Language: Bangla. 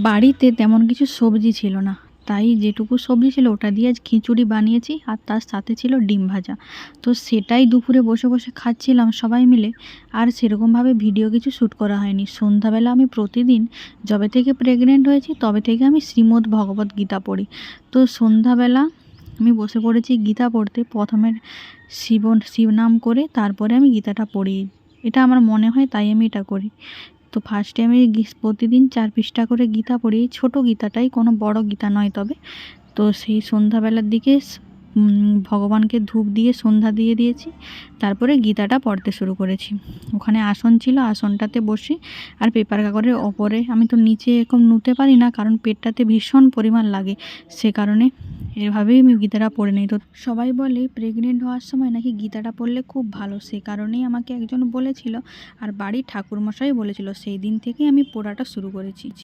বাড়িতে তেমন কিছু সবজি ছিল না, তাই যেটুকু সবজি ছিল ওটা দিয়ে আজ খিচুড়ি বানিয়েছি, আর তার সাথে ছিল ডিম ভাজা। তো সেটাই দুপুরে বসে বসে খাচ্ছিলাম সবাই মিলে। আর সেরকমভাবে ভিডিও কিছু শ্যুট করা হয়নি। সন্ধ্যাবেলা আমি প্রতিদিন যবে থেকে প্রেগনেন্ট হয়েছি তবে থেকে আমি শ্রীমদ্ ভগবত গীতা পড়ি। তো সন্ধ্যাবেলা আমি বসে পড়েছি গীতা পড়তে। প্রথমে শিব নাম করে তারপরে আমি গীতাটা পড়ি। এটা আমার মনে হয়, তাই আমি এটা করি। তো ফার্স্টে আমি প্রতিদিন 4 পৃষ্ঠা করে গীতা পড়ি, ছোট গীতাটাই, কোনো বড় গীতা নয় তবে। তো সেই সন্ধ্যাবেলার দিকে ভগবানকে ধূপ দিয়ে সন্ধ্যা দিয়ে দিয়েছি, তারপরে গীতাটা পড়তে শুরু করেছি। ওখানে আসন ছিল, আসনটাতে বসে আর পেপার কাগজের ওপরে, আমি তো নিচে এরকম নুতে পারি না কারণ পেটটাতে ভীষণ পরিমাণ লাগে, সে কারণে এভাবেই আমি গীতাটা পড়ে নিই। তো সবাই বলে প্রেগনেন্ট হওয়ার সময় নাকি গীতাটা পড়লে খুব ভালো, সে কারণেই আমাকে একজন বলেছিল, আর বাড়ির ঠাকুরমশাই বলেছিল। সেই দিন থেকেই আমি পড়াটা শুরু করেছি।